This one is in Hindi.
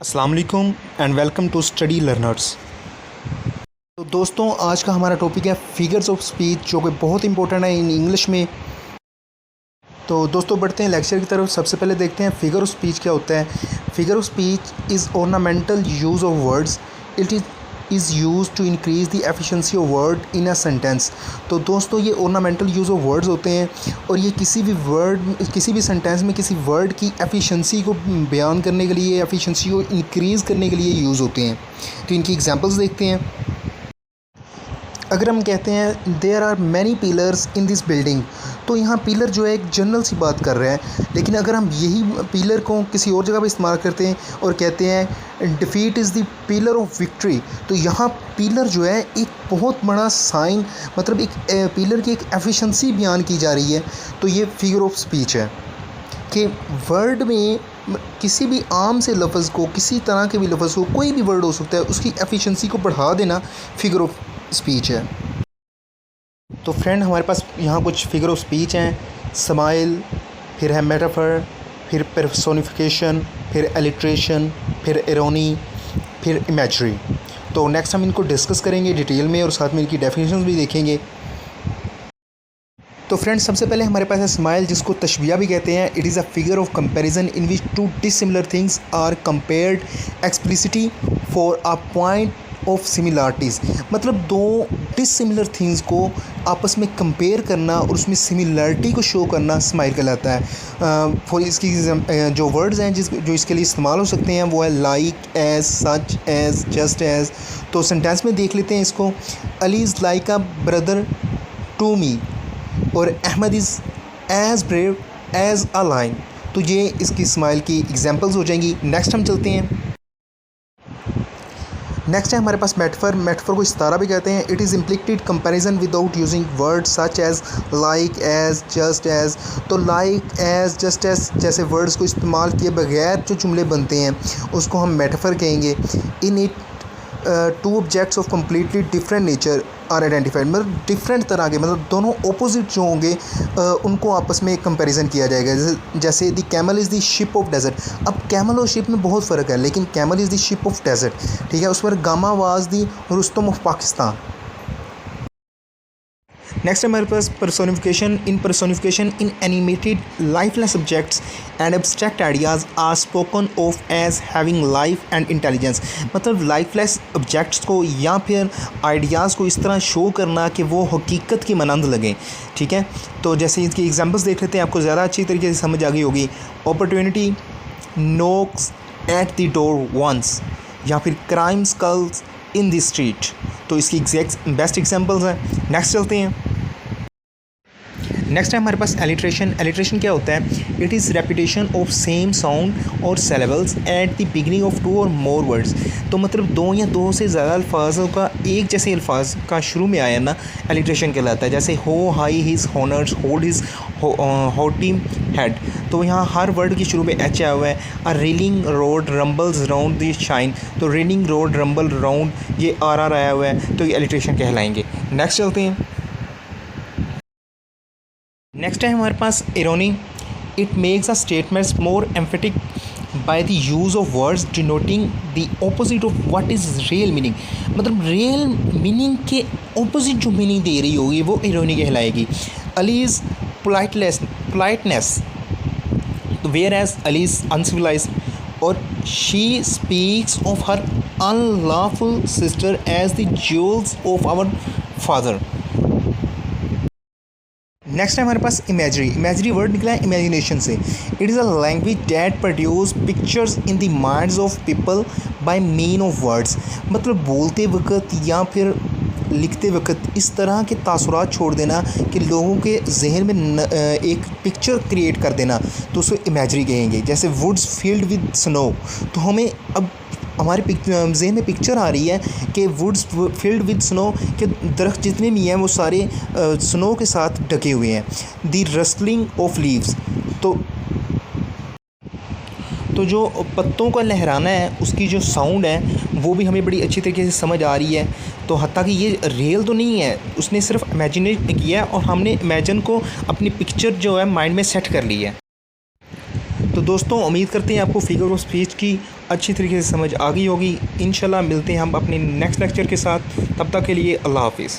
अस्सलाम वालेकुम and welcome to study learners. तो दोस्तों, आज का हमारा टॉपिक है फिगर्स ऑफ स्पीच, जो कि बहुत इंपॉर्टेंट है इन इंग्लिश में। तो दोस्तों, बढ़ते हैं लेक्चर की तरफ। सबसे पहले देखते हैं फिगर ऑफ स्पीच क्या होता है। Figure of speech is ornamental use of words. It is use to increase the efficiency of word in a sentence. तो दोस्तों, ये ऑर्नामेंटल यूज़ ऑफ वर्ड्स होते हैं और ये किसी भी सेंटेंस में किसी वर्ड की एफिशिएंसी को बयान करने के लिए, एफिशिएंसी को इंक्रीज़ करने के लिए यूज़ होते हैं। तो इनकी एग्जांपल्स देखते हैं। अगर हम कहते हैं there are many pillars in this building, तो यहाँ पिलर जो है एक जनरल सी बात कर रहे हैं। लेकिन अगर हम यही पिलर को किसी और जगह पर इस्तेमाल करते हैं और कहते हैं defeat is the pillar of victory, तो यहाँ पिलर जो है एक बहुत बड़ा साइन, मतलब एक पिलर की एक एफिशिएंसी बयान की जा रही है। तो ये फिगर ऑफ स्पीच है कि वर्ड में किसी भी आम से लफ्ज़ को, किसी तरह के भी लफ्ज़ को, कोई भी वर्ड हो सकता है, उसकी एफिशिएंसी को बढ़ा देना फिगर ऑफ स्पीच है। तो फ्रेंड, हमारे पास यहाँ कुछ फिगर ऑफ स्पीच हैं। स्माइल, फिर है मेटाफर, फिर पर्सोनिफिकेशन, फिर एलिट्रेशन, फिर इरोनी, फिर इमेजरी। तो नेक्स्ट हम इनको डिस्कस करेंगे डिटेल में और साथ में इनकी डेफिनेशंस भी देखेंगे। तो फ्रेंड्स, सबसे पहले हमारे पास है स्माइल, जिसको तशबिया भी कहते हैं। It is a figure of comparison in which two dissimilar things are compared explicitly for a point of similarities. मतलब दो डिसिमिलर थिंग्स को आपस में कंपेयर करना और उसमें सिमिलरिटी को शो करना स्माइल कहलाता है। फॉर इसकी जो वर्ड्स हैं जो इसके लिए इस्तेमाल हो सकते हैं वो है like, as, such as, just as. तो सेंटेंस में देख लेते हैं इसको। Ali is like a brother to me और Ahmed is as brave as a lion. तो ये इसकी स्माइल की एग्जांपल्स हो जाएंगी। नेक्स्ट हम चलते हैं। नेक्स्ट है हमारे पास मेटाफर। मेटाफर को इस्तारा भी कहते हैं। It is implicated comparison without using words such as like, as, just as. तो लाइक, एज, जस्ट एज जैसे वर्ड्स को इस्तेमाल किए बगैर जो जुमले बनते हैं उसको हम मेटाफर कहेंगे। In it two objects of completely different nature are identified. मतलब डिफरेंट तरह के, मतलब दोनों ऑपोजिट जो होंगे उनको आपस में कंपैरिजन किया जाएगा। जैसे the camel is the ship of desert. अब कैमल और शिप में बहुत फ़र्क है, लेकिन camel is the ship of desert, ठीक है। उस पर Gama was the Rustam of Pakistan. Next हमारे पास personification. In animated lifeless objects and abstract ideas are spoken of as having life and intelligence. मतलब लाइफलेस ऑब्जेक्ट्स को या फिर आइडियाज़ को इस तरह शो करना कि वो हकीकत की मानंद लगें, ठीक है। तो जैसे इसकी एग्जांपल्स देख लेते हैं, आपको ज़्यादा अच्छी तरीके से समझ आ गई होगी। Opportunity knocks at the door once, या फिर crime skulks in the street. तो इसकी बेस्ट एग्जांपल्स हैं। नेक्स्ट चलते हैं। नेक्स्ट है हमारे पास एलिट्रेशन। एलिट्रेशन क्या होता है? It is repetition of same sound और syllables at the beginning of two और मोर वर्ड्स। तो मतलब दो या दो से ज़्यादा अल्फाजों का एक जैसे अल्फाज का शुरू में आया ना, एलिट्रेशन कहलाता है। जैसे हो, high, his, honours, hold his, haughty head. तो यहाँ हर वर्ड के शुरू में एच आया हुआ है। A reeling road rumbles round the shine. तो रीलिंग रोड रंबल राउंड, ये आर आया हुआ है, तो ये एलिट्रेशन कहलाएंगे। नेक्स्ट चलते हैं। नेक्स्ट है हमारे पास irony. It makes a statements more emphatic by the use of words denoting the opposite of what is real meaning. मतलब रियल मीनिंग के ऑपोजिट जो मीनिंग दे रही होगी वो इरोनी कहलाएगी। Ali is politeness whereas Ali is uncivilise. और she speaks of her unlawful sister as the jewels of our father. Next है हमारे पास इमेजरी। इमेजरी वर्ड निकला है इमेजिनेशन से। It is a language that produce pictures in the minds of people by mean of words. मतलब बोलते वक्त या फिर लिखते वक्त इस तरह के तासुरात छोड़ देना कि लोगों के जहन में एक पिक्चर क्रिएट कर देना, तो उसको इमेजरी कहेंगे। जैसे वुड्स फील्ड विद स्नो, तो हमें अब हमारे जहन में पिक्चर आ रही है कि वुड्स फील्ड विद स्नो, के दरख्त जितने भी हैं वो सारे स्नो के साथ ढके हुए हैं। द रस्टलिंग ऑफ लीव्स, तो जो पत्तों का लहराना है उसकी जो साउंड है वो भी हमें बड़ी अच्छी तरीके से समझ आ रही है। तो हत्ता कि ये रियल तो नहीं है, उसने सिर्फ इमेजिनेट किया है और हमने इमेजिन को अपनी पिक्चर जो है माइंड में सेट कर ली है। तो दोस्तों उम्मीद करते हैं आपको फिगर ऑफ स्पीच की अच्छी तरीके से समझ आ गई होगी। इंशाल्लाह मिलते हैं हम अपने नेक्स्ट लेक्चर के साथ। तब तक के लिए अल्लाह हाफिज़।